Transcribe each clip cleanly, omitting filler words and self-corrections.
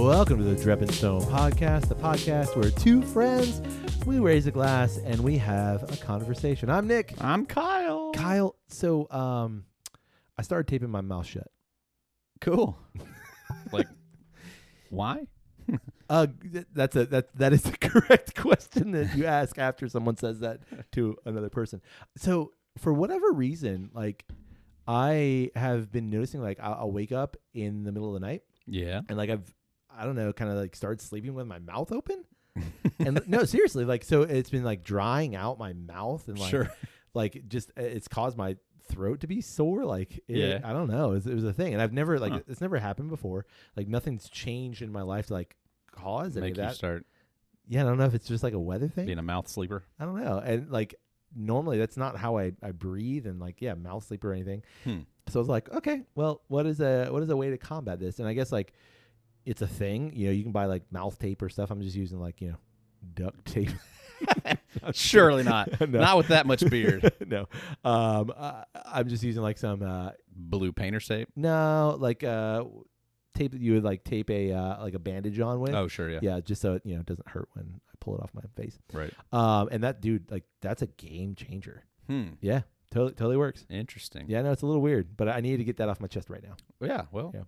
Welcome to the Drep and Stone podcast, the podcast where two friends, we raise a glass and we have a conversation. I'm Nick. I'm Kyle. Kyle, so I started taping my mouth shut. Cool. Like, why? That is the correct question that you ask after someone says that to another person. So for whatever reason, like I have been noticing, like I'll wake up in the middle of the night. Yeah. And like I don't know, kind of like started sleeping with my mouth open. And no, seriously, like so it's been like drying out my mouth and like Sure. like just it's caused my throat to be sore. Like Yeah. I don't know, it was a thing, and I've never like it's never happened before. Like nothing's changed in my life to like cause any Make of that. you start Yeah, I don't know if it's just like a weather thing. being a mouth sleeper. I don't know, and like normally that's not how I breathe and like mouth sleep or anything. So I was like, okay, well, what is a way to combat this? And I guess like it's a thing. You know, you can buy like mouth tape or stuff. I'm just using like duct tape. Surely not. No. Not with that much beard. No, I'm just using like some Blue painter's tape. no, like tape that you would like tape a like a bandage on with. Oh, sure, yeah. Yeah, just so it doesn't hurt when I pull it off my face. Right. And that dude, like that's a game changer. Yeah, totally works. Interesting. Yeah, no, it's a little weird, but I need to get that off my chest right now. Yeah. Well, Yeah.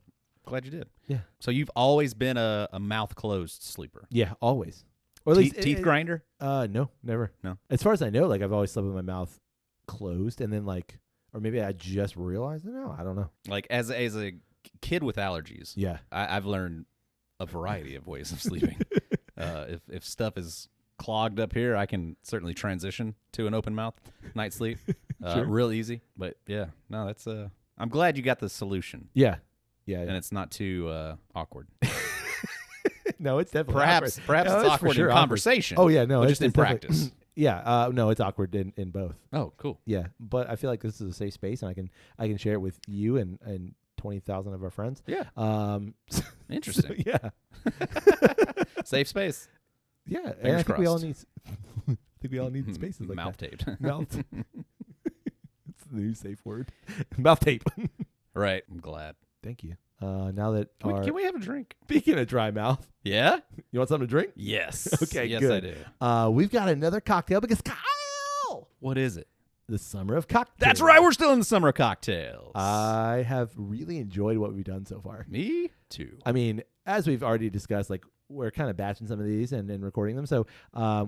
glad you did. Yeah. So you've always been a mouth closed sleeper. Yeah, always. Or at least Teeth grinder? No, never. No. As far as I know, like I've always slept with my mouth closed, and then like, or maybe I just realized it. No, I don't know. Like as a kid with allergies. Yeah. I've learned a variety of ways of sleeping. If stuff is clogged up here, I can certainly transition to an open mouth night sleep. Sure. Real easy. But yeah, no, that's I'm glad you got the solution. Yeah. And it's not too awkward. No, it's definitely Perhaps awkward. No, it's awkward for in sure conversation. Oh yeah, no, but it's just in definitely- practice. Yeah. No, it's awkward in both. Oh, cool. Yeah, but I feel like this is a safe space, and I can share it with you and 20,000 of our friends. Yeah. Interesting. So, yeah. Safe space. Yeah, and I Fingers think we all crossed. need spaces like mouth that. taped. Mouth. It's the new safe word. Mouth tape. Right. I'm glad. Thank you. Now that Can we have a drink? speaking of dry mouth, Yeah. you want something to drink? Yes. Okay, yes, good. I do. We've got another cocktail because Kyle, What is it? the summer of cocktails. That's right. We're still in the summer of cocktails. I have really enjoyed what we've done so far. Me too. I mean, as we've already discussed, like we're kind of batching some of these and recording them. So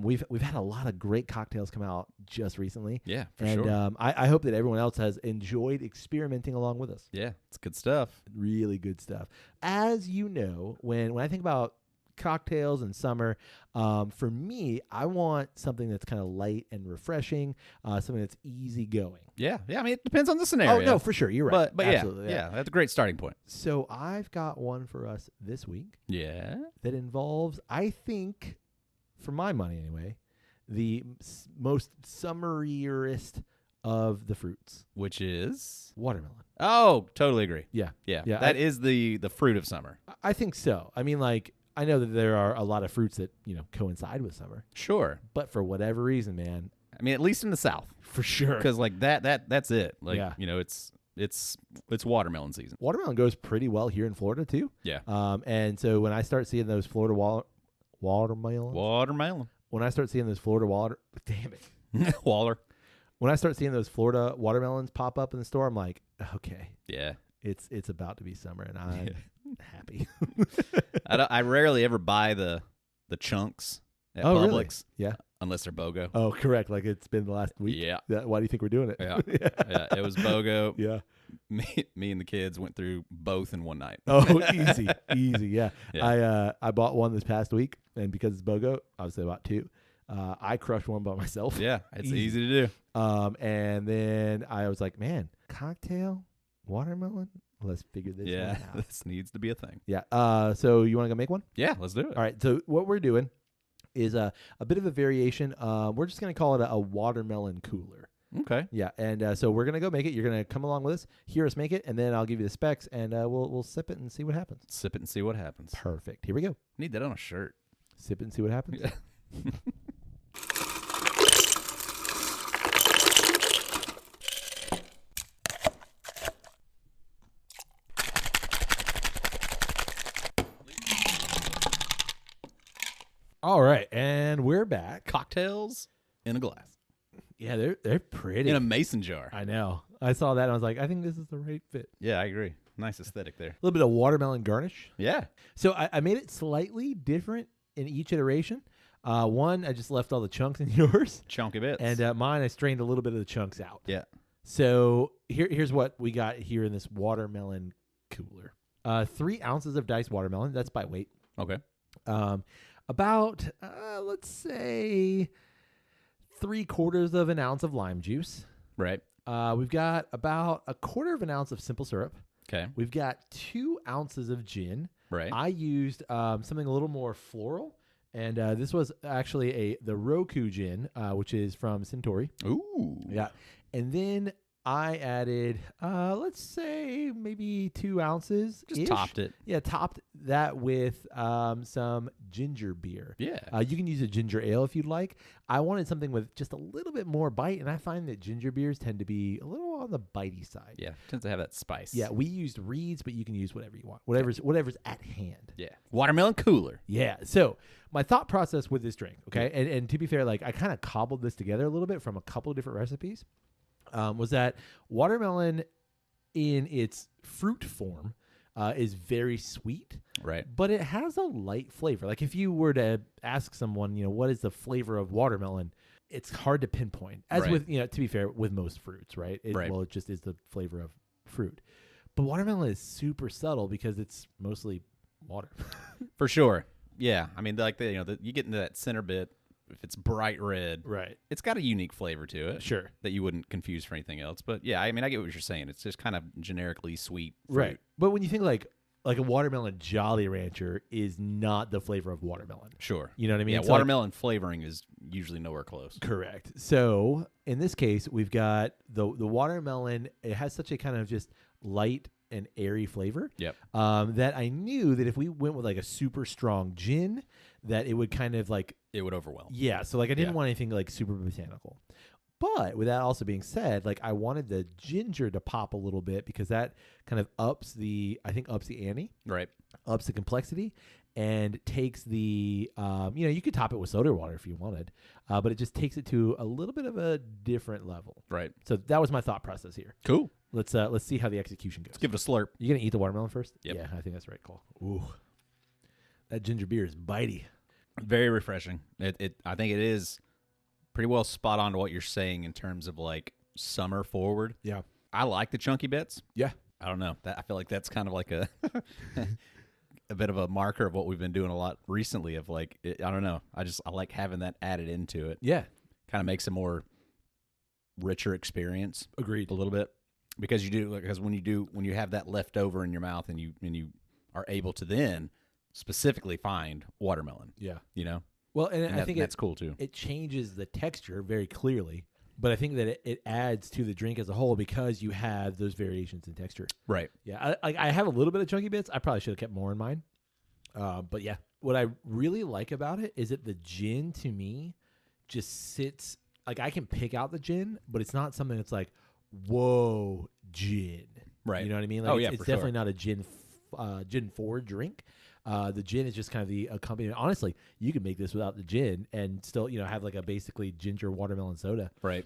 we've had a lot of great cocktails come out just recently. Yeah, for And sure. I hope that everyone else has enjoyed experimenting along with us. Yeah, it's good stuff. Really good stuff. As you know, when I think about cocktails in summer, for me, I want something that's kind of light and refreshing, something that's easy going. Yeah. I mean, it depends on the scenario. Oh, no, for sure. You're right. But Absolutely, yeah, that's a great starting point. So I've got one for us this week Yeah. that involves, I think, for my money anyway, the most summeriest of the fruits. Which is? Watermelon. Oh, totally agree. Yeah. Yeah. Yeah, That is the fruit of summer. I think so. I mean, like, I know that there are a lot of fruits that, coincide with summer. Sure. But for whatever reason, man. I mean, at least in the South. For sure. Because like that's it. Like, Yeah. it's watermelon season. Watermelon goes pretty well here in Florida, too. Yeah. And so when I start seeing those Florida watermelons. Watermelon. When I start seeing those damn it. Waller. When I start seeing those Florida watermelons pop up in the store, I'm like, okay, Yeah. it's about to be summer, and I'm happy. I rarely ever buy the chunks at Oh, Publix. really? Yeah. Unless they're BOGO. Oh, correct. Like it's been the last week. Yeah. Why do you think we're doing it? Yeah. Yeah. It was BOGO. Yeah. Me and the kids went through both in one night. Oh, easy. Yeah. Yeah. I bought one this past week, and because it's BOGO, obviously I bought two. I crushed one by myself. Yeah. It's Easy. easy to do. And then I was like, man, cocktail, watermelon. Let's figure this Yeah. one out. This needs to be a thing. Yeah. So you want to go make one? Yeah. Let's do it. All right. So what we're doing is a bit of a variation. We're just going to call it a watermelon cooler. Okay. Yeah. And so we're going to go make it. You're going to come along with us, hear us make it, and then I'll give you the specs, and we'll sip it and see what happens. Sip it and see what happens. Perfect. Here we go. Need that on a shirt. Sip it and see what happens. Yeah. All right, and we're back. Cocktails in a glass. Yeah, they're pretty. In a mason jar. I know. I saw that and I was like, I think this is the right fit. Yeah, I agree. Nice aesthetic there. A little bit of watermelon garnish. Yeah. So I made it slightly different in each iteration. One, I just left all the chunks in yours. Chunky bits. And mine, I strained a little bit of the chunks out. Yeah. So here's what we got here in this watermelon cooler. 3 ounces of diced watermelon. That's by weight. Okay. About, let's say, 3/4 of an ounce of lime juice. Right. We've got about 1/4 of an ounce of simple syrup. Okay. We've got 2 ounces of gin. Right. I used something a little more floral, and this was actually the Roku gin, which is from Centauri. Ooh. Yeah. And then I added, let's say, maybe 2 ounces. Just topped it. Yeah, topped that with some ginger beer. Yeah. You can use a ginger ale if you'd like. I wanted something with just a little bit more bite, and I find that ginger beers tend to be a little on the bitey side. Yeah. Tends to have that spice. Yeah, we used Reed's, but you can use whatever you want. Whatever's at hand. Yeah. Watermelon cooler. Yeah. So my thought process with this drink, okay, and to be fair, like I kind of cobbled this together a little bit from a couple of different recipes, was that watermelon in its fruit form is very sweet. Right. But it has a light flavor. Like if you were to ask someone, what is the flavor of watermelon? It's hard to pinpoint. As Right. with, to be fair, with most fruits, right? Right. Well, it just is the flavor of fruit. But watermelon is super subtle because it's mostly water. For sure. Yeah. I mean, like you get into that center bit. If it's bright red, Right. it's got a unique flavor to it. Sure. That you wouldn't confuse for anything else. But yeah, I mean, I get what you're saying. It's just kind of generically sweet fruit. Right. But when you think like a watermelon Jolly Rancher is not the flavor of watermelon. Sure. You know what I mean? Yeah, So watermelon flavoring is usually nowhere close. Correct. So in this case, we've got the watermelon. It has such a kind of just light and airy flavor. Yep. That I knew that if we went with like a super strong gin, that it would kind of like It would overwhelm. Yeah. So like I didn't want anything like super botanical. But with that also being said, like I wanted the ginger to pop a little bit because that kind of ups the ante, Right. ups the complexity, and takes the you could top it with soda water if you wanted, but it just takes it to a little bit of a different level. Right. So that was my thought process here. Cool. Let's see how the execution goes. Let's give it a slurp. You gonna eat the watermelon first? Yep. Yeah, I think that's the right call. Ooh, that ginger beer is bitey. Very refreshing. I think it is pretty well spot on to what you're saying in terms of like summer forward. Yeah. I like the chunky bits. Yeah. I don't know. I feel like that's kind of like a a bit of a marker of what we've been doing a lot recently of like, I don't know. I like having that added into it. Yeah. Kind of makes a more richer experience. Agreed. A little bit. Because when you have that left over in your mouth and you are able to then specifically find watermelon. Yeah. Well, and I think that's cool too. It changes the texture very clearly, but I think that it adds to the drink as a whole because you have those variations in texture. Right. Yeah. I have a little bit of chunky bits. I probably should have kept more in mine. But yeah, what I really like about it is that the gin to me just sits like I can pick out the gin, but it's not something that's like, whoa, gin. Right. You know what I mean? Like it's for definitely sure. not a gin forward drink. The gin is just kind of the accompaniment. Honestly, you could make this without the gin and still, have like a basically ginger watermelon soda. Right.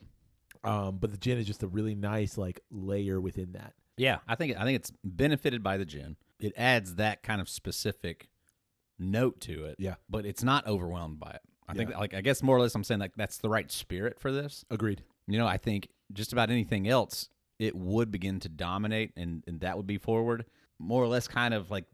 But the gin is just a really nice like layer within that. Yeah, I think it's benefited by the gin. It adds that kind of specific note to it. Yeah. But it's not overwhelmed by it. I think I guess more or less I'm saying like that's the right spirit for this. Agreed. I think just about anything else it would begin to dominate and that would be forward. More or less kind of like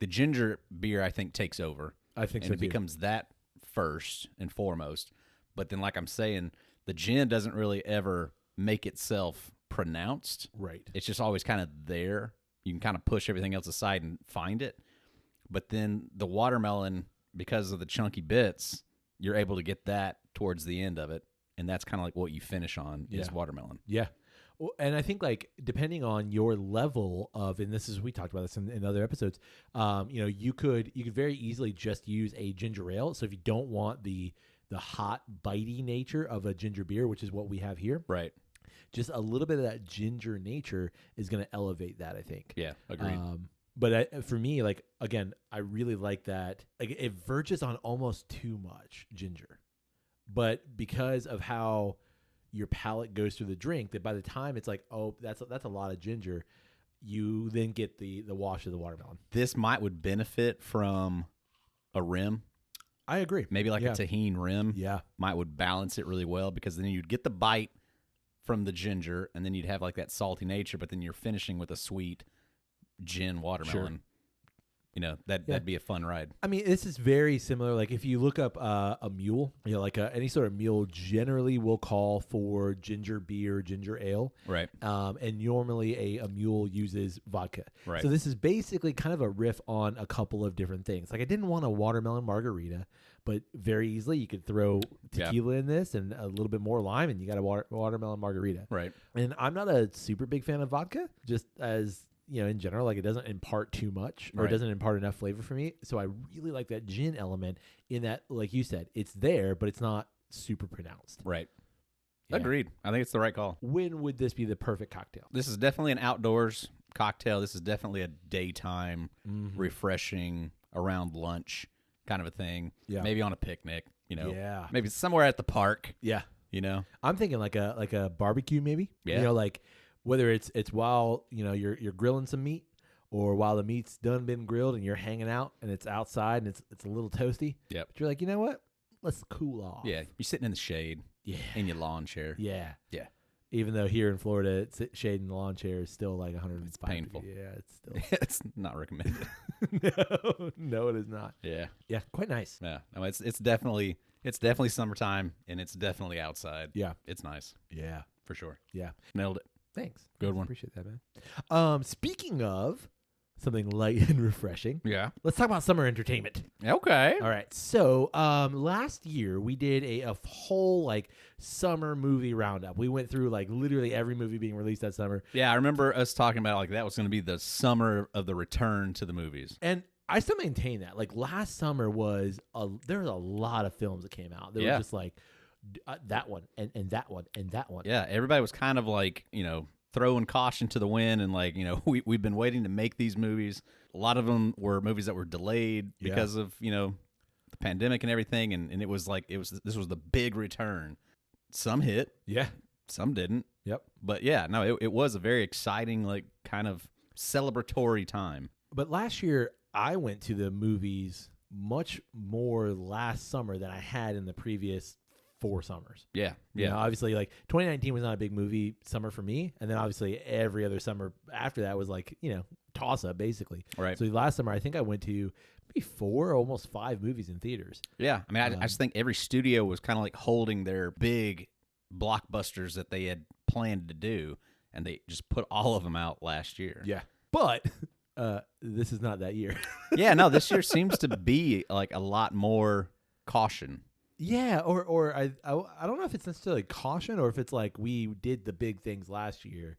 the ginger beer, I think, takes over. I think and so it too. becomes that first and foremost. But then, like I'm saying, the gin doesn't really ever make itself pronounced. Right. It's just always kind of there. You can kind of push everything else aside and find it. But then the watermelon, because of the chunky bits, you're able to get that towards the end of it. And that's kind of like what you finish on is watermelon. Yeah. Well, and I think like depending on your level of, and this is, we talked about this in other episodes, you could very easily just use a ginger ale. So if you don't want the hot bitey nature of a ginger beer, which is what we have here. Right. Just a little bit of that ginger nature is going to elevate that, I think. Yeah, agreed. But for me, like, again, I really like that. Like, it verges on almost too much ginger. But because of how your palate goes through the drink, that by the time it's like, oh, that's a lot of ginger, you then get the wash of the watermelon. This would benefit from a rim. I agree. Maybe like a tahini rim. Yeah. Would balance it really well, because then you'd get the bite from the ginger, and then you'd have like that salty nature, but then you're finishing with a sweet gin watermelon. Sure. You know, that'd be a fun ride. I mean, this is very similar. Like, if you look up a mule, like any sort of mule generally will call for ginger beer, ginger ale. Right. And normally a mule uses vodka. Right. So this is basically kind of a riff on a couple of different things. Like, I didn't want a watermelon margarita, but very easily you could throw tequila in this and a little bit more lime, and you got a watermelon margarita. Right. And I'm not a super big fan of vodka, just as... in general, like, it doesn't impart too much, or it doesn't impart enough flavor for me. So I really like that gin element in that, like you said, it's there, but it's not super pronounced. Right. Yeah. Agreed. I think it's the right call. When would this be the perfect cocktail? This is definitely an outdoors cocktail. This is definitely a daytime, refreshing, around lunch kind of a thing. Yeah. Maybe on a picnic, Yeah. Maybe somewhere at the park. Yeah. I'm thinking like a barbecue, maybe. Yeah. Like, whether it's while you're grilling some meat, or while the meat's been grilled and you're hanging out and it's outside and it's a little toasty. Yep. But you're like, you know what? Let's cool off. Yeah. You're sitting in the shade. Yeah. In your lawn chair. Yeah. Yeah. Even though here in Florida, shade in the lawn chair is still like 105. It's painful. Degrees. Yeah, it's still. It's not recommended. No, it is not. Yeah. Yeah, quite nice. Yeah. No, it's definitely summertime, and it's definitely outside. Yeah. It's nice. Yeah. For sure. Yeah. Nailed it. Thanks. Good one. Appreciate that, man. Speaking of something light and refreshing, Yeah. let's talk about summer entertainment. Okay. All right. So last year we did a whole like summer movie roundup. We went through like literally every movie being released that summer. Yeah, I remember us talking about like that was going to be the summer of the return to the movies. And I still maintain that. Like, last summer there was a lot of films that came out. They were just like that one and that one and that one. Yeah, everybody was kind of like, throwing caution to the wind, and like, we've been waiting to make these movies. A lot of them were movies that were delayed because of, the pandemic and everything, and it was like this was the big return. Some hit. Yeah. Some didn't. Yep. But yeah, no, it was a very exciting, like, kind of celebratory time. But last year I went to the movies much more last summer than I had in the previous 4 summers. Yeah. Obviously, like, 2019 was not a big movie summer for me, and then obviously every other summer after that was like, toss up basically. Right. So last summer I think I went to maybe 4, almost 5 movies in theaters. Yeah. I mean, I just think every studio was kind of like holding their big blockbusters that they had planned to do, and they just put all of them out last year. Yeah. But this is not that year. Yeah, no, this year seems to be like a lot more caution. Yeah, or I don't know if it's necessarily caution, or if it's like we did the big things last year,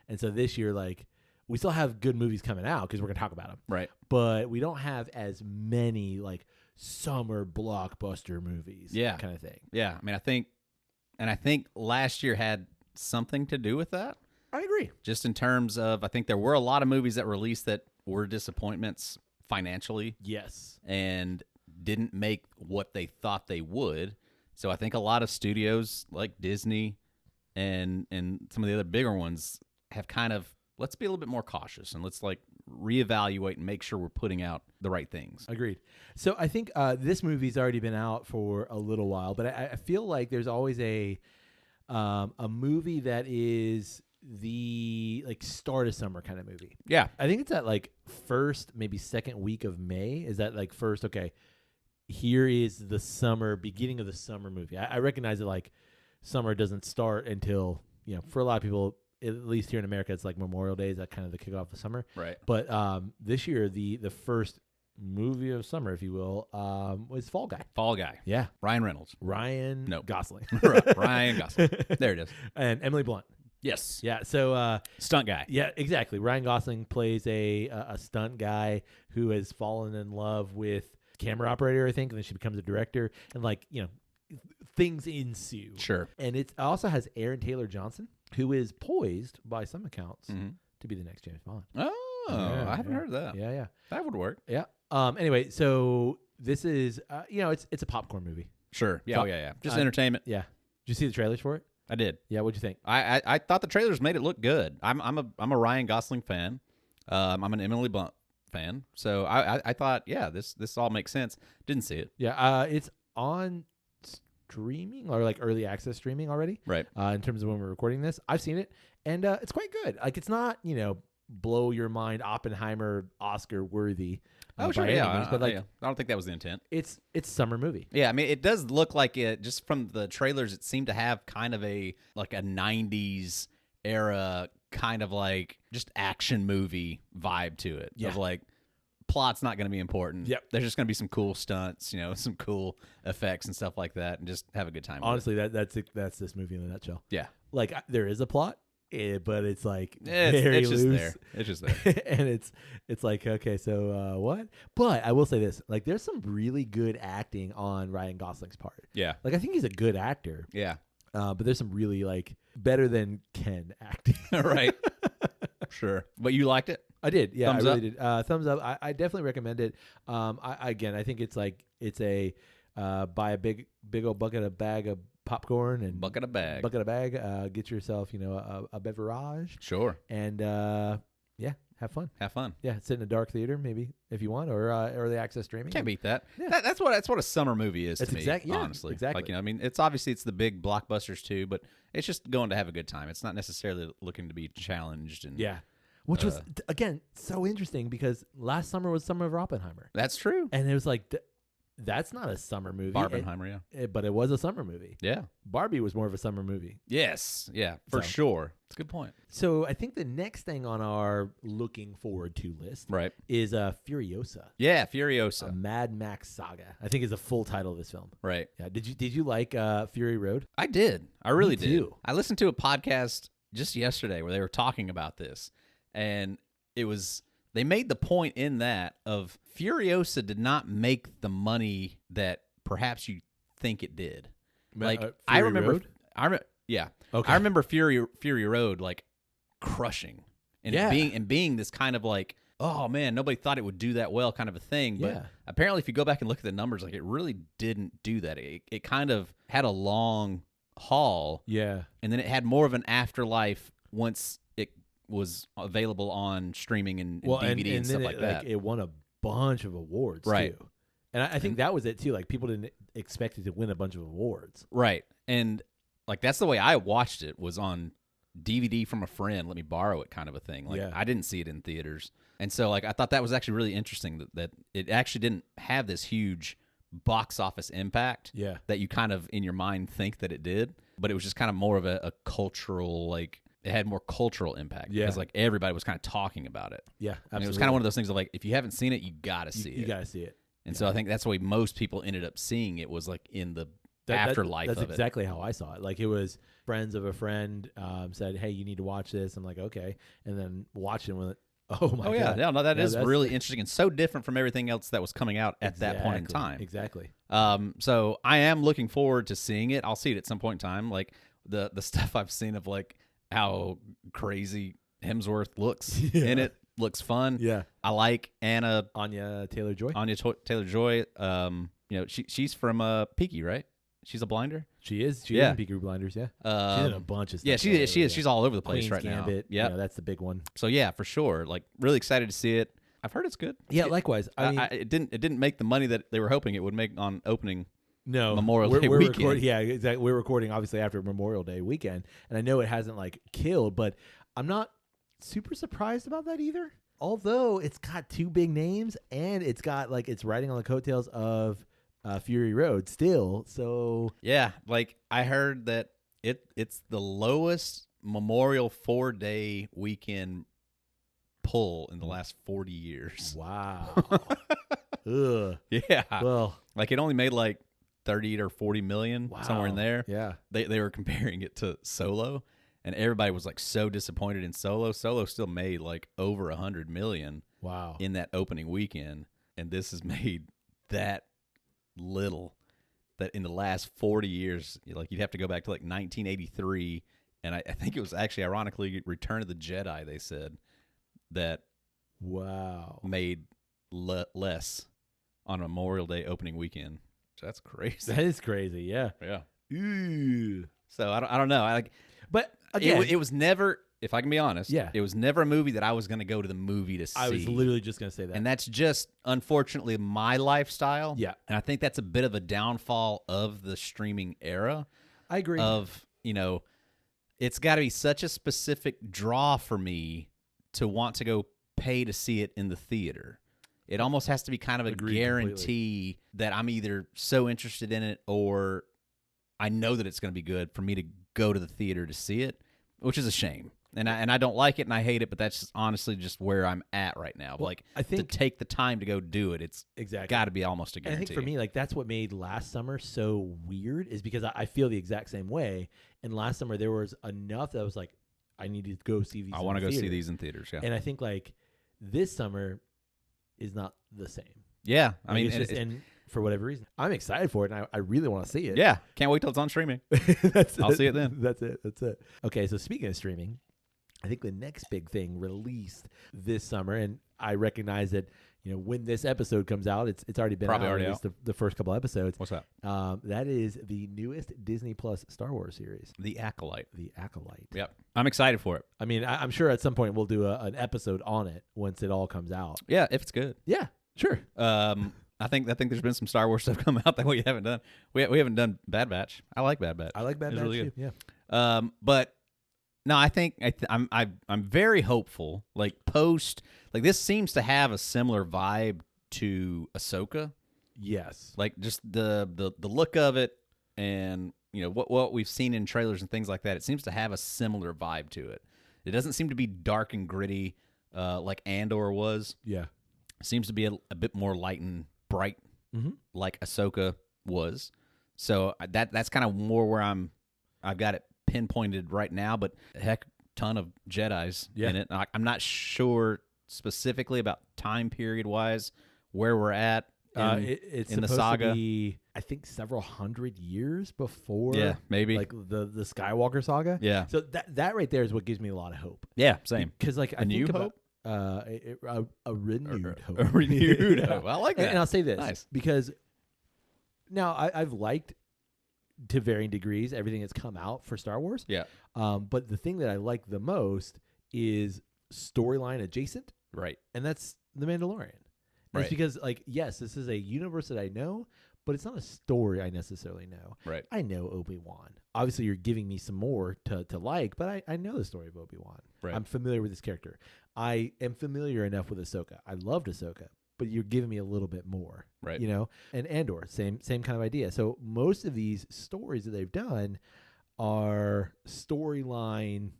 and so this year, like, we still have good movies coming out because we're gonna talk about them, right? But we don't have as many like summer blockbuster movies, kind of thing. Yeah, I mean, I think last year had something to do with that. I agree. Just in terms of, I think there were a lot of movies that released that were disappointments financially. Yes, and didn't make what they thought they would. So I think a lot of studios like Disney and some of the other bigger ones have kind of, let's be a little bit more cautious and let's like reevaluate and make sure we're putting out the right things. Agreed. So I think this movie's already been out for a little while, but I feel like there's always a movie that is the like start of summer kind of movie. Yeah. I think it's that like first, maybe second week of May. Is that like first, okay, here is the summer, beginning of the summer movie. I recognize that like summer doesn't start until, for a lot of people, at least here in America, it's like Memorial Day. Is that kind of the kickoff of summer? Right. But this year, the first movie of summer, if you will, was Fall Guy. Fall Guy. Yeah. Ryan Reynolds. Gosling. Ryan Gosling. There it is. And Emily Blunt. Yes. Yeah. So stunt guy. Yeah, exactly. Ryan Gosling plays a stunt guy who has fallen in love with camera operator, I think, and then she becomes a director, and like, things ensue. Sure. And it also has Aaron Taylor Johnson, who is poised by some accounts to be the next James Bond. Oh, I haven't heard that. Yeah. That would work. Yeah. Anyway, so this is it's a popcorn movie. Sure. Yeah. So- yeah. Just entertainment. Yeah. Did you see the trailers for it? I did. Yeah. What'd you think? I thought the trailers made it look good. I'm a Ryan Gosling fan. I'm an Emily Blunt fan. So I thought, yeah, this all makes sense. Didn't see it. Yeah. It's on streaming or like early access streaming already. Right. In terms of when we're recording this, I've seen it and it's quite good. Like it's not blow your mind Oppenheimer Oscar worthy. Oh, sure. by any Yeah. means, but like I don't think that was the intent. it's a summer movie. Yeah, I mean, it does look like it. Just from the trailers, it seemed to have kind of a 90s era kind of like just action movie vibe to it. Yeah. Of like, plot's not going to be important. Yep. There's just going to be some cool stunts, some cool effects and stuff like that, and just have a good time. Honestly, that's this movie in a nutshell. Yeah. Like there is a plot, but it's like It's very just loose. there. It's just there. And it's like, okay, so what? But I will say this, like there's some really good acting on Ryan Gosling's part. Yeah. Like I think he's a good actor. Yeah. But there's some really like better than Ken acting. Right. Sure. But you liked it? I did. Yeah, Thumbs I really did. Thumbs up. I definitely recommend it. I think it's a buy a big old bag of popcorn and Bucket of bag. Get yourself a beverage Sure. and have fun. Have fun. Yeah, sit in a dark theater maybe if you want, or early access streaming. Can't beat that. Yeah. That's what a summer movie is That's to me. Honestly, exactly. Like I mean, it's obviously it's the big blockbusters too, but it's just going to have a good time. It's not necessarily looking to be challenged. And Yeah, which was again so interesting because last summer was summer of Oppenheimer, that's true. and it was like that's not a summer movie. Barbenheimer, yeah. But it was a summer movie. Yeah. Barbie was more of a summer movie. Yes. Yeah. For So- sure. It's a good point. So I think the next thing on our looking forward to list Right. is Furiosa, Yeah. a Furiosa. Mad Max saga. I think is the full title of this film. Right. Yeah. Did you like Fury Road? I did. I really did. too. I listened to a podcast just yesterday where they were talking about this, and they made the point in that of Furiosa did not make the money that perhaps you think it did. Like I Fury remember, Road? Yeah. Okay. I remember Fury Road like crushing and Yeah. being this kind of like, oh man, nobody thought it would do that well kind of a thing. But Yeah. apparently, if you go back and look at the numbers, like it really didn't do that. It kind of had a long haul, Yeah. and then it had more of an afterlife once it was available on streaming and DVD and stuff then like that. it won a bunch of awards Right. too. And I think that was it too. Like people didn't expect it to win a bunch of awards. Right. And like that's the way I watched it, was on DVD from a friend, let me borrow it kind of a thing. Like Yeah. I didn't see it in theaters. And so like I thought that was actually really interesting that it actually didn't have this huge box office impact Yeah. that you kind of in your mind think that it did, but it was just kind of more of a cultural, like it had more cultural impact Yeah. because like everybody was kind of talking about it. Yeah. Absolutely. And it was kind of one of those things of like, if you haven't seen it, you got to see it. You got to see it. And so I think that's the way most people ended up seeing it, was like in the afterlife That's of exactly how I saw it. Like it was friends of a friend said, "Hey, you need to watch this." I'm like, "Okay," and then watched it and went, "Oh my yeah, god!" no, that is that's- really interesting and so different from everything else that was coming out at that point in time. Exactly. So I am looking forward to seeing it. I'll see it at some point in time. Like the stuff I've seen of like how crazy Hemsworth looks in it looks fun. Yeah. I like Anya Taylor-Joy. Taylor-Joy. She's from Peaky, right? She's a blinder. She is. She's Yeah. in Peaky Blinders. Yeah. She's in a bunch of stuff. Yeah, she is. She's all over the place Queen's right Gambit, now. Yeah. that's the big one. So yeah, for sure. Like really excited to see it. I've heard it's good. Yeah, likewise. I mean, it didn't make the money that they were hoping it would make on opening. no, Memorial Day weekend. Yeah, exactly. We're recording obviously after Memorial Day weekend, and I know it hasn't like killed, but I'm not super surprised about that either. Although it's got two big names, and it's got like it's riding on the coattails of Fury Road still. So Yeah, like I heard that it's the lowest Memorial 4-day weekend pull in the last 40 years. wow. Ugh. Yeah. Well, Like it only made like 30 or 40 million, somewhere in wow. there. Yeah. They were comparing it to Solo, and everybody was like so disappointed in Solo. Solo still made like over 100 million Wow. in that opening weekend, and this has made that little that in the last 40 years. Like you'd have to go back to like 1983, and I think it was actually ironically Return of the Jedi, they said, that Wow. made less on Memorial Day opening weekend. So that's crazy. That is crazy. Yeah. Yeah. Ooh. So I don't know. But again, it was never, if I can be honest, Yeah. it was never a movie that I was going to go to the movie to see. I was literally just going to say that. And that's just, unfortunately, my lifestyle. Yeah. And I think that's a bit of a downfall of the streaming era. I agree. Of, it's got to be such a specific draw for me to want to go pay to see it in the theater. It almost has to be kind of a guarantee that I'm either so interested in it or I know that it's going to be good for me to go to the theater to see it, which is a shame. And I don't like it and I hate it, but that's just honestly just where I'm at right now. Well, like, I think to take the time to go do it, it's got to be almost a guarantee. And I think for me, like, that's what made last summer so weird is because I feel the exact same way. And last summer there was enough that I was like, I need to go see these. I want to go see these in theaters. Yeah. And I think like this summer is not the same. Yeah. I mean, it's just, and for whatever reason, I'm excited for it, and I really want to see it. Yeah. Can't wait till it's on streaming. I'll see it then. That's it. Okay, so speaking of streaming, I think the next big thing released this summer, and I recognize that when this episode comes out, it's already been probably out, already at least the first couple episodes. What's that? That is the newest Disney Plus Star Wars series, The Acolyte. The Acolyte. Yep, I'm excited for it. I mean, I'm sure at some point we'll do an episode on it once it all comes out. Yeah, if it's good. Yeah, sure. I think there's been some Star Wars stuff come out that we haven't done. We haven't done Bad Batch. I like Bad Batch. I like Bad Batch really too. Yeah. But no, I think I'm very hopeful. Like this seems to have a similar vibe to Ahsoka. Yes. Like just the look of it, and what we've seen in trailers and things like that. It seems to have a similar vibe to it. It doesn't seem to be dark and gritty like Andor was. Yeah. It seems to be a bit more light and bright, like Ahsoka was. So that's kind of more where I've got it pinpointed right now. But heck, ton of Jedis in it. I'm not sure specifically about time period wise where we're at it's in the supposed saga. to be, I think, several hundred years before. Yeah, maybe like the Skywalker saga. Yeah. So that right there is what gives me a lot of hope. Yeah, same. Because like a new hope. A renewed hope. A renewed hope. I like that. And I'll say this nice. Because now I've liked to varying degrees everything that's come out for Star Wars. Yeah. But the thing that I like the most is storyline adjacent. Right. And that's The Mandalorian. Right. It's because, like, yes, this is a universe that I know, but it's not a story I necessarily know. Right. I know Obi-Wan. Obviously, you're giving me some more to like, but I know the story of Obi-Wan. Right. I'm familiar with this character. I am familiar enough with Ahsoka. I loved Ahsoka, but you're giving me a little bit more. Right. And Andor, same kind of idea. So most of these stories that they've done are storyline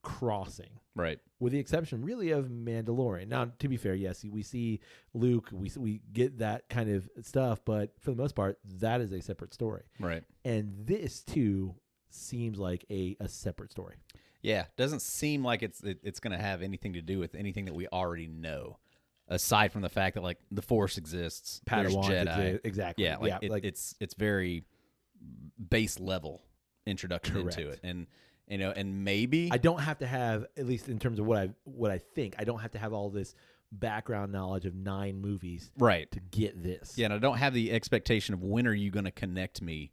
crossing. Right. With the exception, really, of Mandalorian. Now, to be fair, yes, we see Luke, we get that kind of stuff, but for the most part, that is a separate story. Right. And this, too, seems like a separate story. Yeah. Doesn't seem like it's going to have anything to do with anything that we already know, aside from the fact that, like, the Force exists, there's Jedi. Exactly. Yeah. It's very base level introduction Correct. into it. And and maybe I don't have to have, at least in terms of what I think, I don't have to have all this background knowledge of 9 movies right to get this. Yeah, and I don't have the expectation of when are you going to connect me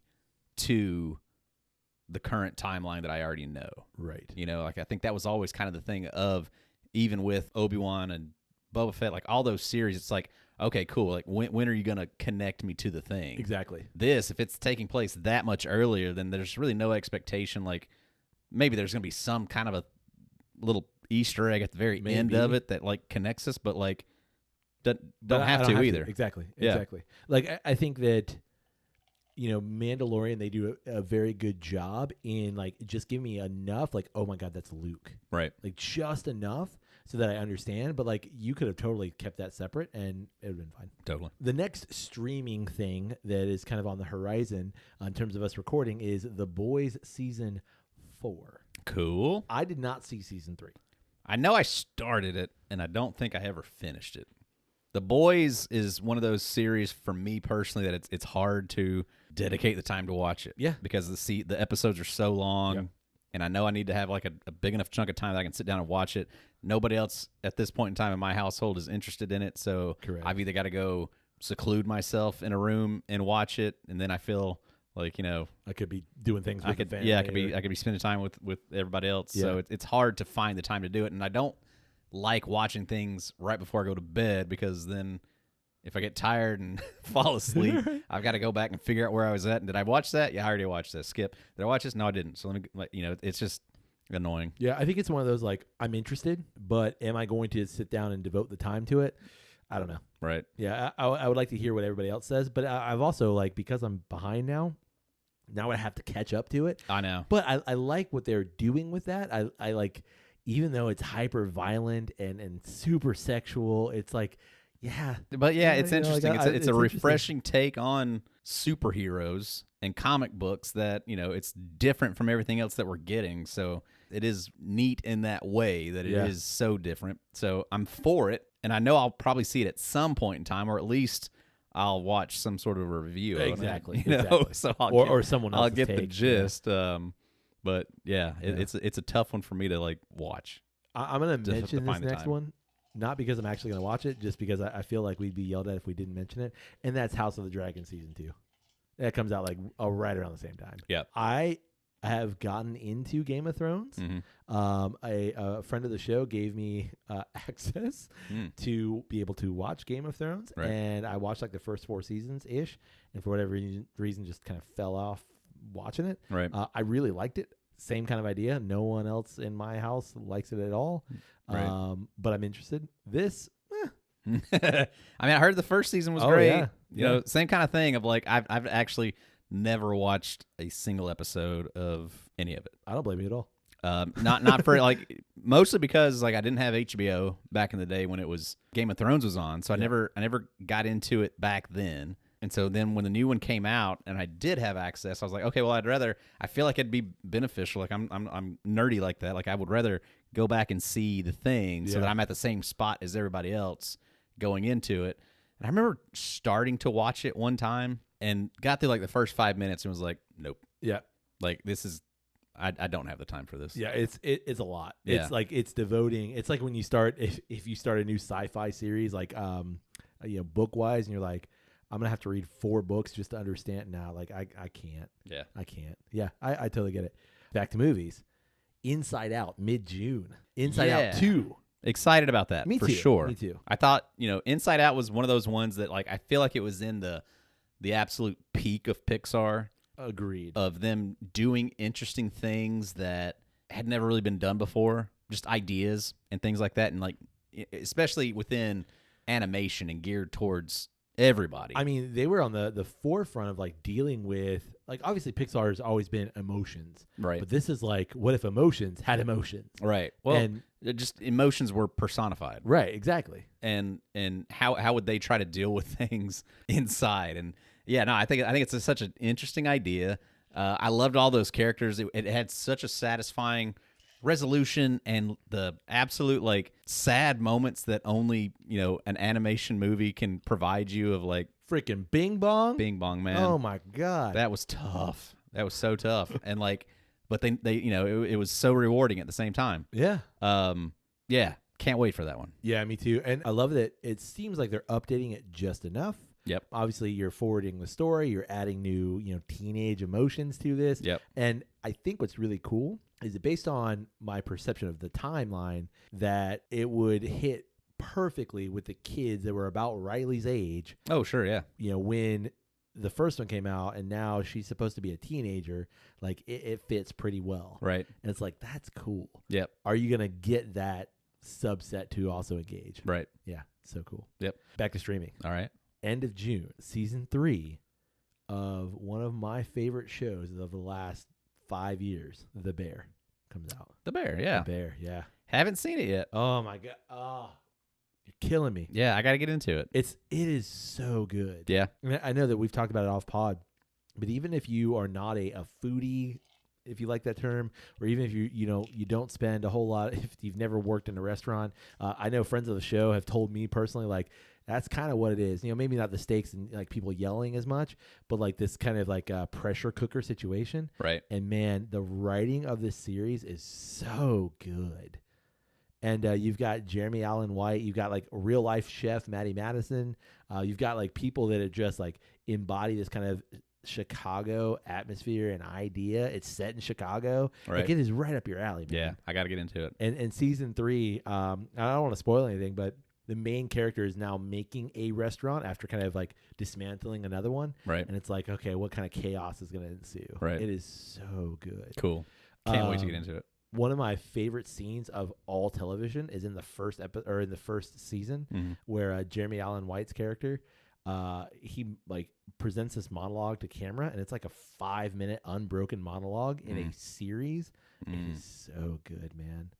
to the current timeline that I already know. Right. Like I think that was always kind of the thing of even with Obi-Wan and Boba Fett, like all those series, it's like, okay, cool. Like when are you going to connect me to the thing? Exactly. This, if it's taking place that much earlier, then there's really no expectation. Like maybe there's going to be some kind of a little Easter egg at the very end of it that like connects us, but like don't have to either. Exactly. Yeah. Exactly. Like I think that Mandalorian, they do a very good job in like just give me enough like, oh my God, that's Luke. Right. Like just enough so that I understand, but like you could have totally kept that separate and it would have been fine. Totally. The next streaming thing that is kind of on the horizon in terms of us recording is The Boys Season 4. Cool. I did not see Season 3. I know I started it, and I don't think I ever finished it. The Boys is one of those series for me personally that it's hard to dedicate the time to watch it. Yeah. Because the episodes are so long. Yep. and I know I need to have like a big enough chunk of time that I can sit down and watch it. Nobody else at this point in time in my household is interested in it, so Correct. I've either got to go seclude myself in a room and watch it, and then I feel like, I could be doing things with the family. Yeah, I could be spending time with everybody else. Yeah. So it's hard to find the time to do it, and I don't like watching things right before I go to bed, because then if I get tired and fall asleep, I've got to go back and figure out where I was at. And did I watch that? Yeah, I already watched this. Skip. Did I watch this? No, I didn't. So let me, it's just annoying. Yeah, I think it's one of those, like, I'm interested, but am I going to sit down and devote the time to it? I don't know. Right. Yeah, I would like to hear what everybody else says, but I've also, like, because I'm behind now I have to catch up to it. I know. But I like what they're doing with that. I like, even though it's hyper violent and super sexual, it's like, yeah. But yeah, it's interesting. Like, it's a refreshing take on superheroes and comic books that, it's different from everything else that we're getting. So it is neat in that way that it is so different. So I'm for it. And I know I'll probably see it at some point in time, or at least I'll watch some sort of a review of it. Exactly. So or someone else. I'll get the gist. But yeah, it's a tough one for me to like watch. I'm going to mention this next one, not because I'm actually going to watch it, just because I feel like we'd be yelled at if we didn't mention it. And that's House of the Dragon Season 2. That comes out like right around the same time. Yeah. I have gotten into Game of Thrones. Mm-hmm. A friend of the show gave me access to be able to watch Game of Thrones. Right. And I watched like the first 4 seasons-ish. And for whatever reason just kind of fell off watching it. Right. I really liked it. Same kind of idea. No one else in my house likes it at all. Right. But I'm interested. This, I mean, I heard the first season was great. Yeah. Same kind of thing of like, I've actually never watched a single episode of any of it. I don't blame you at all. Not for like, mostly because like I didn't have HBO back in the day when it was Game of Thrones was on. So I never got into it back then. And so then when the new one came out and I did have access, I was like, okay, well, I feel like it'd be beneficial. Like I'm nerdy like that. Like I would rather go back and see the thing so that I'm at the same spot as everybody else going into it. And I remember starting to watch it one time and got through like the first 5 minutes and was like, nope. Yeah. Like this is, I don't have the time for this. Yeah, it's a lot. Yeah. It's like it's devoting. It's like when you start, if you start a new sci-fi series, like book wise, and you're like, I'm gonna have to read 4 books just to understand now. Like I can't. Yeah. I can't. Yeah, I totally get it. Back to movies. Inside Out, mid-June. Inside Out 2. Excited about that. Me for too. sure. Me too. I thought, Inside Out was one of those ones that like I feel like it was in the absolute peak of Pixar. Agreed. Of them doing interesting things that had never really been done before, just ideas and things like that, and like especially within animation and geared towards everybody. I mean, they were on the forefront of like dealing with, like, obviously Pixar has always been emotions, right? But this is like, what if emotions had emotions, right? Well, and just emotions were personified, right? Exactly. And how would they try to deal with things inside? And yeah, no, I think it's such an interesting idea. I loved all those characters. It had such a satisfying resolution and the absolute like sad moments that only an animation movie can provide you of like freaking Bing Bong, man. Oh my god, that was tough. That was so tough. And like, but they it was so rewarding at the same time. Yeah. Yeah. Can't wait for that one. Yeah, me too. And I love that it seems like they're updating it just enough. Yep. Obviously, you're forwarding the story. You're adding new, teenage emotions to this. Yep. And I think what's really cool is that based on my perception of the timeline, that it would hit perfectly with the kids that were about Riley's age. Oh, sure, yeah. When the first one came out and now she's supposed to be a teenager, like it fits pretty well. Right. And it's like, that's cool. Yep. Are you going to get that subset to also engage? Right. Yeah, so cool. Yep. Back to streaming. All right. End of June, season 3 of one of my favorite shows of the last 5 years, The Bear, comes out. The Bear, yeah. The Bear, yeah. Haven't seen it yet. Oh my god. Oh, you're killing me. Yeah, I got to get into it. It is so good. Yeah. I know that we've talked about it off pod, but even if you are not a foodie if you like that term, or even if you don't spend a whole lot, if you've never worked in a restaurant. I know friends of the show have told me personally, like, that's kind of what it is. Maybe not the stakes and like people yelling as much, but like this kind of like a pressure cooker situation. Right. And man, the writing of this series is so good. And you've got Jeremy Allen White. You've got like real life chef Maddie Madison. You've got like people that are just like embody this kind of Chicago atmosphere and idea. It's set in Chicago. Right. Like, it is right up your alley, man. Yeah, I got to get into it. And season 3, I don't want to spoil anything, but the main character is now making a restaurant after kind of like dismantling another one. Right. And it's like, okay, what kind of chaos is going to ensue? Right. It is so good. Cool. Can't wait to get into it. One of my favorite scenes of all television is in the first in the first season, where Jeremy Allen White's character, he like presents this monologue to camera, and it's like a 5-minute unbroken monologue in a series. It is so good, man.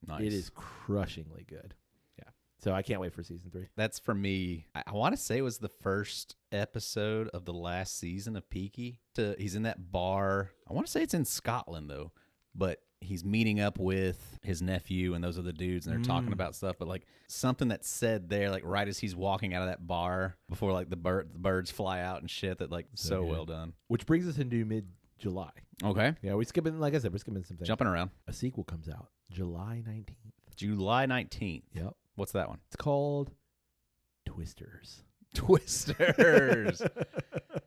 Nice. It is crushingly good. Yeah. So I can't wait for season 3. That's for me. I want to say it was the first episode of the last season of Peaky. He's in that bar. I want to say it's in Scotland though, but he's meeting up with his nephew and those other dudes, and they're talking about stuff. But like something that's said there, like right as he's walking out of that bar before like the birds fly out and shit, that like so well done. Which brings us into mid-July. Okay. Yeah, we're skipping, like I said, we're skipping something. Jumping around. A sequel comes out July 19th. July 19th. Yep. What's that one? It's called Twisters. Twisters.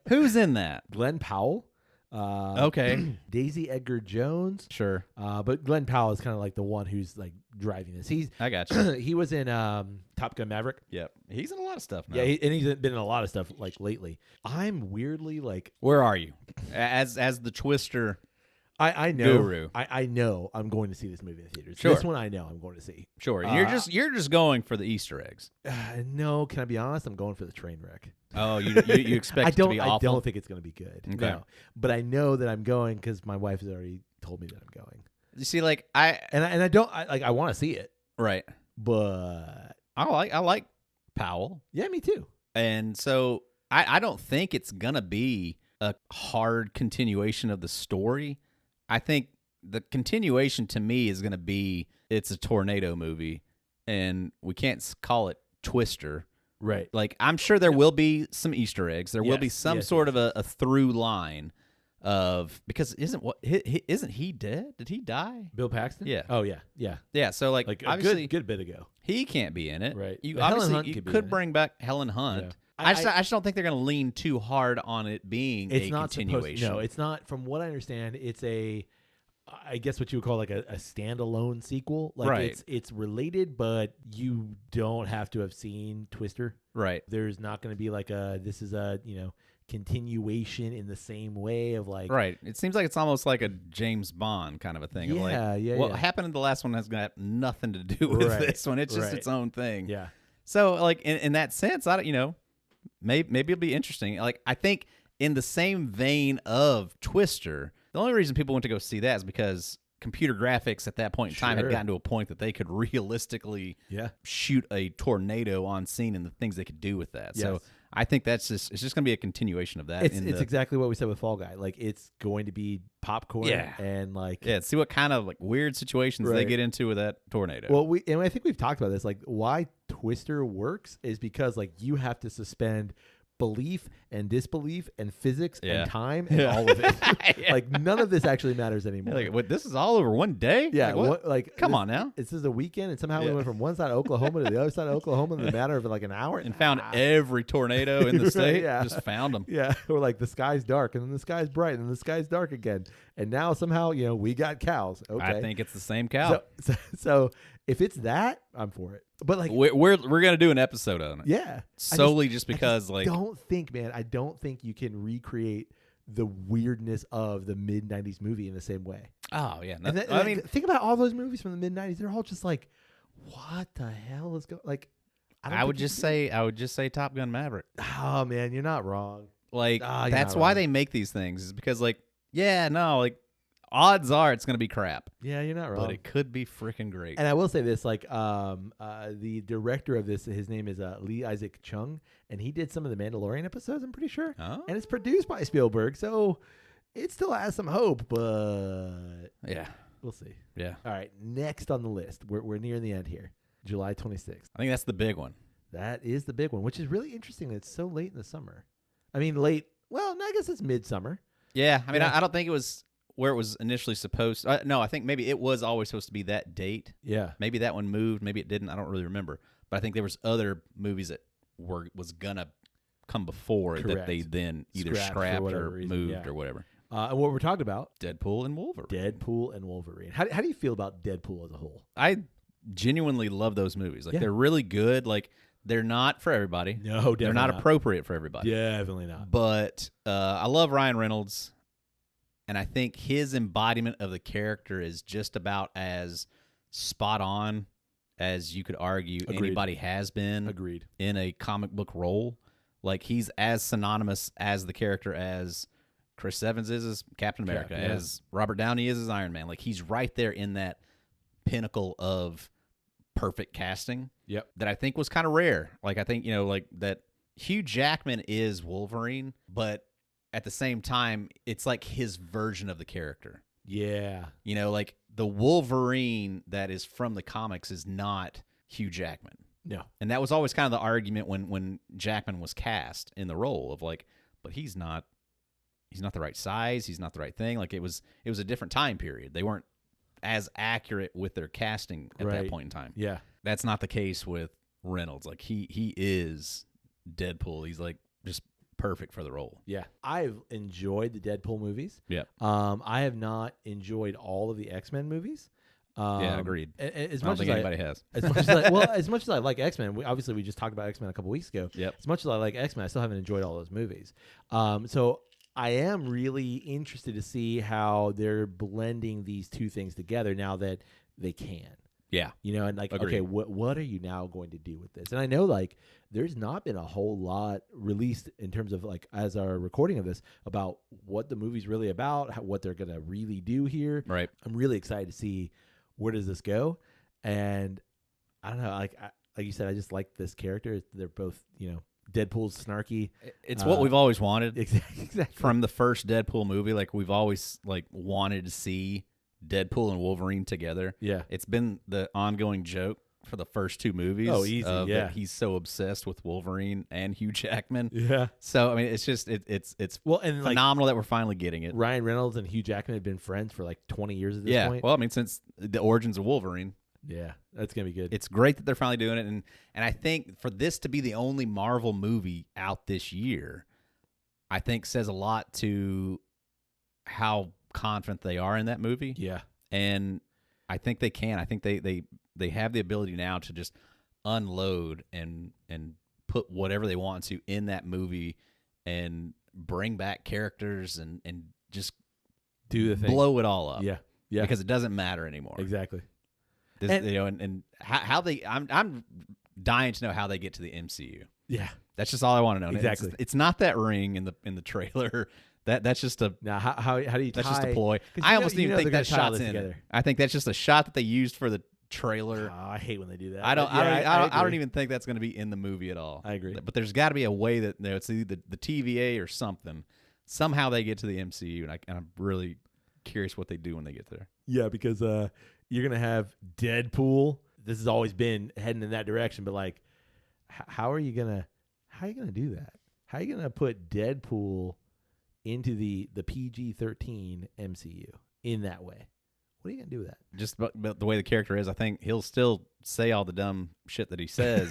Who's in that? Glenn Powell. Okay. Daisy Edgar Jones. Sure. But Glenn Powell is kind of like the one who's like driving this. I got you. He was in Top Gun Maverick. Yep. He's in a lot of stuff now. Yeah, and he's been in a lot of stuff like lately. I'm weirdly like, where are you? As the Twister I know. Guru. I know I'm going to see this movie in the theaters. Sure. This one I know I'm going to see. Sure. You're just going for the Easter eggs. No, can I be honest? I'm going for the train wreck. Oh, you expect it to be awful? I don't think it's going to be good. Okay. No. But I know that I'm going because my wife has already told me that I'm going. You see, like I want to see it. Right. But I like Powell. Yeah, me too. And so I don't think it's gonna be a hard continuation of the story. I think the continuation to me is gonna be it's a tornado movie, and we can't call it Twister. Right. Like, I'm sure there will be some Easter eggs. There will be some sort of a through line of, because isn't he dead? Did he die? Bill Paxton? Yeah. Oh yeah. Yeah. Yeah. So like a obviously good bit ago. he can't be in it. Right. You But Helen obviously Hunt you could be could in it. bring back Helen Hunt. Yeah. I just don't think they're going to lean too hard on it being It's a not continuation. No, it's not. From what I understand, it's I guess what you would call like a standalone sequel. Like Right. it's related, but you don't have to have seen Twister. Right. There's not going to be like this is a continuation in the same way of like. Right. It seems like it's almost like a James Bond kind of a thing. Yeah, of like, yeah, what yeah. happened in the last one has got nothing to do with Right, this one. It's just right. its own thing. Yeah. So like in that sense, maybe it'll be interesting. Like I think in the same vein of Twister, the only reason people went to go see that is because computer graphics at that point in time had Sure. gotten to a point that they could realistically Yeah. shoot a tornado on scene and the things they could do with that. So Yes. I think it's just going to be a continuation of that. It's exactly what we said with Fall Guy. Like it's going to be popcorn. Yeah. And like. Yeah, see what kind of like weird situations they Right. get into with that tornado. Well, I think we've talked about this. Like, why Twister works is because like you have to suspend belief and disbelief and physics Yeah. and time and all of it. Like none of this actually matters anymore. like, what? This is all over one day? Yeah, Like, what? Come this- on now. This is a weekend, and somehow we Yeah. went from one side of Oklahoma to the other side of Oklahoma in the matter of like an hour, And found every tornado in the state. Yeah. Just found them. Yeah, we're like the sky's dark, and then the sky's bright, and then the sky's dark again, and now somehow we got cows. Okay, I think it's the same cow. So if it's that, I'm for it. But like, We're gonna do an episode on it. yeah, Solely just because I don't think you can recreate the weirdness of the mid '90s movie in the same way. Oh yeah. And I mean, think about all those movies from the mid '90s. They're all just like, what the hell is going? Like, I would just say Top Gun Maverick. oh man, you're not wrong. Like you're that's not why wrong. they make these things, is because like odds are it's gonna be crap, Yeah, you're not wrong. but it could be freaking great. And I will say this, like, the director of this, his name is Lee Isaac Chung, and he did some of the Mandalorian episodes, I'm pretty sure. Oh. And it's produced by Spielberg, so it still has some hope, but Yeah. we'll see. Yeah. All right, next on the list. We're nearing the end here. July 26th. I think that's the big one. That is the big one, which is really interesting that it's so late in the summer. I mean, late. Well, I guess it's midsummer. Yeah. I mean, Yeah. I don't think it was where it was initially supposed. No, I think maybe it was always supposed to be that date. Yeah. Maybe that one moved. Maybe it didn't. I don't really remember. But I think there was other movies that was gonna come before that Correct. they then either Scrapped for scrapped whatever or reason, moved yeah. or whatever. And what we're talking about, Deadpool and Wolverine. Deadpool and Wolverine. How do you feel about Deadpool as a whole? I genuinely love those movies. Like Yeah. they're really good. Like they're not for everybody. No, definitely They're not appropriate for everybody. Definitely not. But I love Ryan Reynolds, and I think his embodiment of the character is just about as spot on as you could argue Agreed. anybody has been Agreed. in a comic book role. Like he's as synonymous as the character as Chris Evans is as Captain America, Yeah. as Robert Downey is as Iron Man. Like he's right there in that pinnacle of perfect casting. Yep. That I think was kind of rare. Like I think, like that Hugh Jackman is Wolverine, but at the same time, it's like his version of the character. Yeah. Like the Wolverine that is from the comics is not Hugh Jackman. No. And that was always kind of the argument when Jackman was cast in the role of like, but he's not the right size, he's not the right thing. Like it was a different time period. They weren't as accurate with their casting at that point in time. Yeah. That's not the case with Reynolds. Like he is Deadpool. He's like just perfect for the role. Yeah. I've enjoyed the Deadpool movies. Yeah. I have not enjoyed all of the X-Men movies. Yeah, agreed. As I don't much think as anybody has. as much as as much as I like X-Men, we just talked about X-Men a couple weeks ago. Yep. As much as I like X-Men, I still haven't enjoyed all those movies. So I am really interested to see how they're blending these two things together now that they can. Yeah. And like, Agreed. okay, what are you now going to do with this? And I know like there's not been a whole lot released in terms of like as our recording of this about what the movie's really about, what they're going to really do here. Right. I'm really excited to see where does this go. And I don't know, like you said, I just like this character. They're both, Deadpool's snarky. It's what we've always wanted. Exactly. From the first Deadpool movie. Like we've always like wanted to see Deadpool and Wolverine together. Yeah. It's been the ongoing joke for the first two movies. Oh, easy, yeah. That he's so obsessed with Wolverine and Hugh Jackman. Yeah. So I mean, it's just it's and phenomenal that we're finally getting it. Ryan Reynolds and Hugh Jackman have been friends for like 20 years at this point. Well, I mean, since the origins of Wolverine. Yeah, that's gonna be good. It's great that they're finally doing it, and I think for this to be the only Marvel movie out this year, I think says a lot to how confident they are in that movie. Yeah. And I think they can. I think they have the ability now to just unload and put whatever they want to in that movie and bring back characters and just do the thing. blow it all up. Yeah. Yeah. Because it doesn't matter anymore. Exactly. This, and how they I'm dying to know how they get to the MCU. Yeah. That's just all I want to know. Exactly. It's not that ring in the trailer. That's just a Now how do you that's tie? just a ploy. 'Cause I almost even think they're that gonna tie shot's this in. together. I think that's just a shot that they used for the trailer. Oh, I hate when they do that. I don't. But yeah, I don't agree. even think that's going to be in the movie at all. I agree. But there's got to be a way that it's either the TVA or something. Somehow they get to the MCU, and I'm really curious what they do when they get there. Yeah, because you're gonna have Deadpool. This has always been heading in that direction, but like, how are you gonna do that? How are you gonna put Deadpool into the PG-13 MCU in that way? What are you gonna do with that? Just but the way the character is, I think he'll still say all the dumb shit that he says,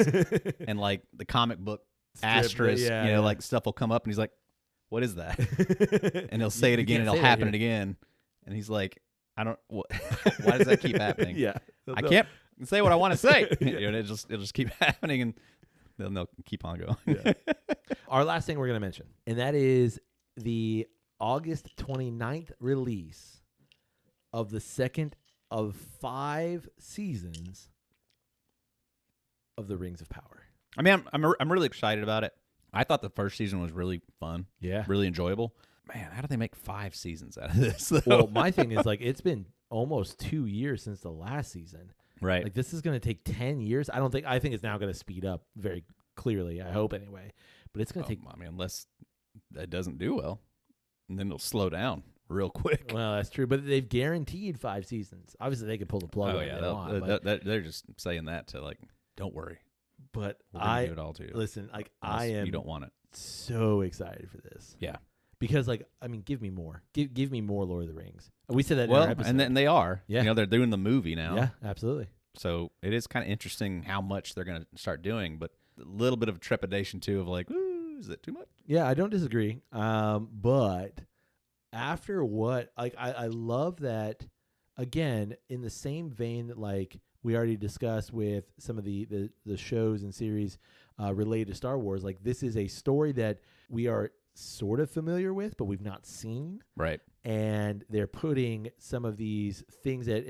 and like the comic book asterisk, like stuff will come up, and he's like, "What is that?" And he'll say it again, and it'll happen again, and he's like, "I don't. What, why does that keep happening? Yeah, I can't say what I want to say." And it'll just keep happening, and then they'll keep on going. Yeah. Our last thing we're gonna mention, and that is the August 29th release of the second of 5 seasons of the Rings of Power. I mean, I'm really excited about it. I thought the first season was really fun. Yeah. Really enjoyable. Man, how do they make 5 seasons out of this, though? Well, my thing is, like, it's been almost 2 years since the last season. Right. Like, this is going to take 10 years. I think it's now going to speed up very clearly. I hope anyway. But it's going to take. I mean, unless that doesn't do well. and then it'll slow down real quick. Well, that's true, but they've guaranteed 5 seasons. Obviously, they could pull the plug. Oh yeah, they want, they're just saying that to like, don't worry. But We're gonna give it all to you. Listen, like Unless I am. You don't want it. So excited for this. Yeah. Because like I mean, give me more. Give me more Lord of the Rings. We said that in Well, our episode. and then they are. Yeah. You know, they're doing the movie now. Yeah, absolutely. So it is kind of interesting how much they're going to start doing, but a little bit of trepidation too of like, ooh, is it too much? Yeah, I don't disagree. But after what, like, I love that. Again, in the same vein that like we already discussed with some of the shows and series related to Star Wars, like this is a story that we are sort of familiar with, but we've not seen. Right. And they're putting some of these things that,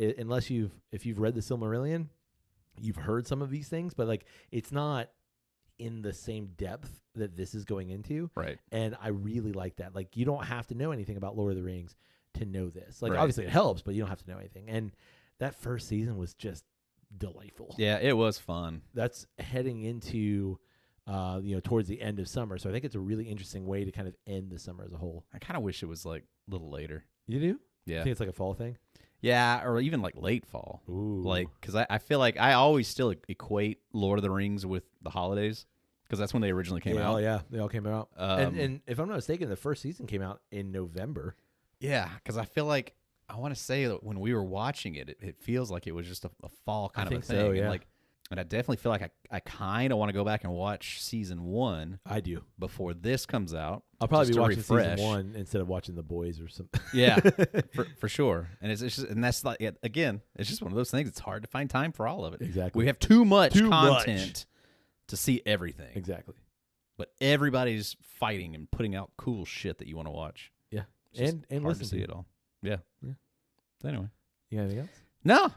if you've read the Silmarillion, you've heard some of these things, but like it's not in the same depth that this is going into. Right. And I really like that. Like you don't have to know anything about Lord of the Rings to know this. Like Right. obviously it helps, but you don't have to know anything. And that first season was just delightful. Yeah, it was fun. That's heading into towards the end of summer. So I think it's a really interesting way to kind of end the summer as a whole. I kind of wish it was like a little later. You do? Yeah. I think it's like a fall thing. Yeah, or even like late fall. Ooh. Like, because I feel like I always still equate Lord of the Rings with the holidays because that's when they originally came out. Oh, yeah. They all came out. And if I'm not mistaken, the first season came out in November. Yeah, because I feel like, I want to say that when we were watching it, it feels like it was just a fall kind of a thing. So, yeah. And I definitely feel like I kind of want to go back and watch season 1. I do. Before this comes out. I'll probably be watching refresh. season 1 instead of watching The Boys or something. Yeah, for sure. And it's just, and that's like, again, it's just one of those things. It's hard to find time for all of it. Exactly. We have too much content to see everything. Exactly. But everybody's fighting and putting out cool shit that you want to watch. Yeah. And hard listen to see it all. Yeah. Anyway. You got anything else? No.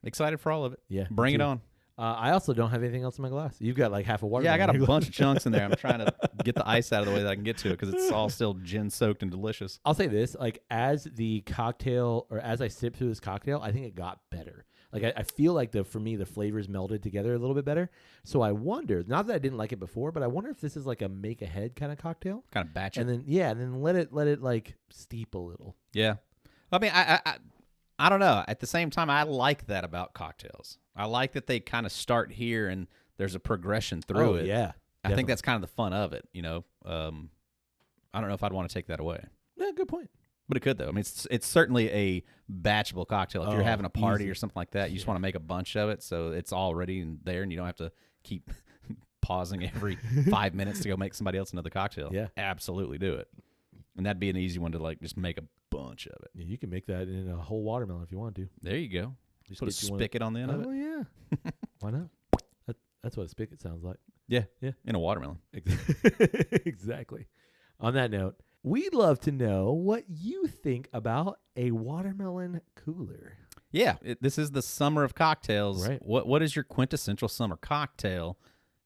Excited for all of it. Yeah. Bring it on. I also don't have anything else in my glass. You've got like half a water. Yeah, I got a bunch of chunks in there. I'm trying to get the ice out of the way that I can get to it because it's all still gin soaked and delicious. I'll say this, like as the cocktail or as I sip through this cocktail, I think it got better. Like I feel like for me the flavors melded together a little bit better. So I wonder, not that I didn't like it before, but I wonder if this is like a make ahead kind of cocktail. Kind of batch it. And then let it like steep a little. Yeah. I mean, I don't know. At the same time, I like that about cocktails. I like that they kind of start here and there's a progression through it. Yeah. I think that's kind of the fun of it, you know. I don't know if I'd want to take that away. Yeah, good point. But it could, though. I mean, it's certainly a batchable cocktail. If you're having a party easy. or something like that, you just want to make a bunch of it so it's all ready and there and you don't have to keep pausing every 5 minutes to go make somebody else another cocktail. Yeah. Absolutely do it. And that'd be an easy one to like just make a bunch of it. Yeah, you can make that in a whole watermelon if you want to. There you go. Just put a spigot on the end of it. Oh, yeah. Why not? That's what a spigot sounds like. Yeah. Yeah. In a watermelon. Exactly. On that note, we'd love to know what you think about a watermelon cooler. Yeah. This is the summer of cocktails. Right. What is your quintessential summer cocktail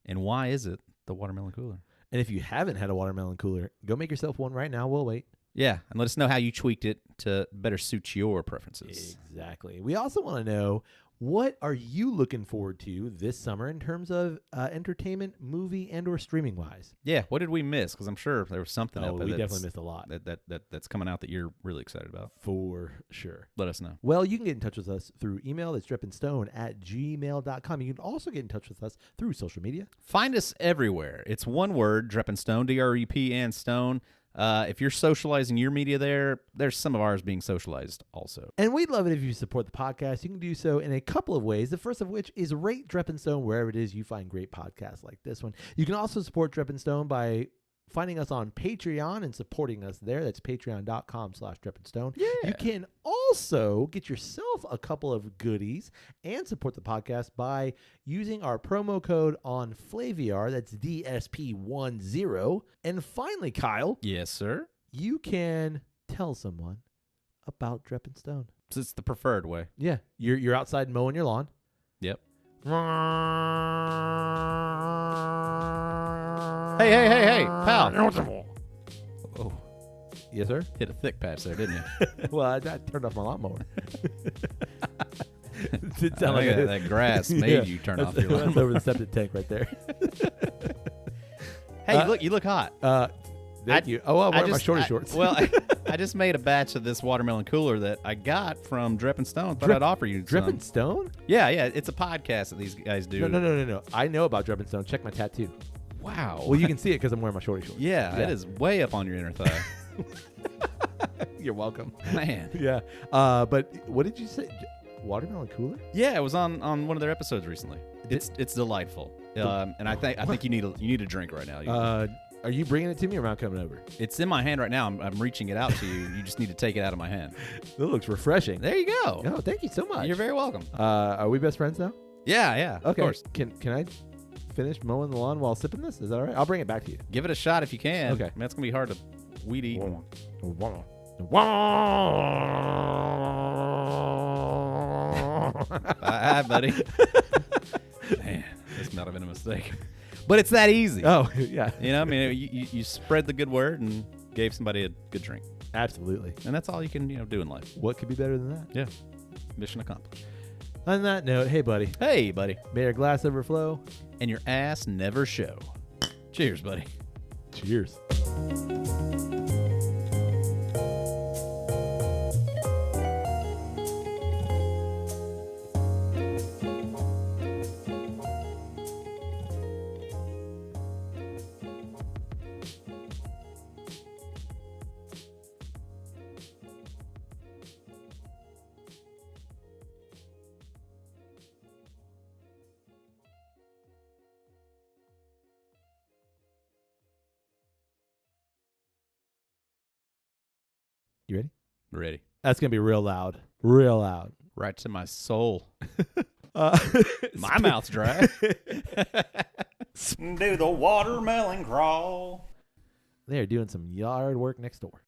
and why is it the watermelon cooler? And if you haven't had a watermelon cooler, go make yourself one right now. We'll wait. Yeah, and let us know how you tweaked it to better suit your preferences. Exactly. We also want to know, what are you looking forward to this summer in terms of entertainment, movie, and or streaming wise? Yeah, what did we miss? Because I'm sure there was something out there we definitely missed a lot. That's coming out that you're really excited about. For sure. Let us know. Well, you can get in touch with us through email. That's drippinstone@gmail.com. You can also get in touch with us through social media. Find us everywhere. It's one word, Drippinstone, DREP and Stone. If you're socializing your media there's some of ours being socialized also. And we'd love it if you support the podcast. You can do so in a couple of ways. The first of which is rate Drippinstone wherever it is you find great podcasts like this one. You can also support Drippinstone by finding us on Patreon and supporting us there. That's patreon.com/Drippinstone. Yeah. You can also get yourself a couple of goodies and support the podcast by using our promo code on Flaviar. That's DSP10. And finally, Kyle. Yes, sir. You can tell someone about Drippinstone. So it's the preferred way. Yeah. You're outside mowing your lawn. Yep. Hey, pal. Oh. Yes, sir? Hit a thick patch there, didn't you? Well, I turned off my lawnmower. It sound I like think that grass made you turn off your That's lawnmower. over the septic tank right there. Hey, you look hot. Thank you. Oh, I'm wearing my shorty shorts. Well, I just made a batch of this watermelon cooler that I got from Drip and Stone. Thought I'd offer you Drip some. and Stone? Yeah. It's a podcast that these guys do. No. I know about Drip and Stone. Check my tattoo. Wow. Well, you can see it because I'm wearing my shorty shorts. Yeah, it is way up on your inner thigh. You're welcome. Man. Yeah. But what did you say? Watermelon cooler? Yeah, it was on one of their episodes recently. It's delightful. And I think you need a drink right now. Are you bringing it to me or am I coming over? It's in my hand right now. I'm reaching it out to you. You just need to take it out of my hand. That looks refreshing. There you go. Oh, thank you so much. You're very welcome. Are we best friends now? Yeah. Okay. Of course. Can I finish mowing the lawn while sipping this? Is that all right? I'll bring it back to you. Give it a shot if you can. Okay. Man, it's gonna be hard to weed eat. Hi, buddy. Man, this might have been a mistake. But it's that easy. Oh, yeah. You know, I mean, you spread the good word and gave somebody a good drink. Absolutely. And that's all you can, do in life. What could be better than that? Yeah. Mission accomplished. On that note, hey, buddy. Hey, buddy. May your glass overflow. And your ass never show. Cheers, buddy. Cheers. You ready? Ready. That's going to be real loud. Real loud. Right to my soul. Uh, My mouth's dry. Do the watermelon crawl. They're doing some yard work next door.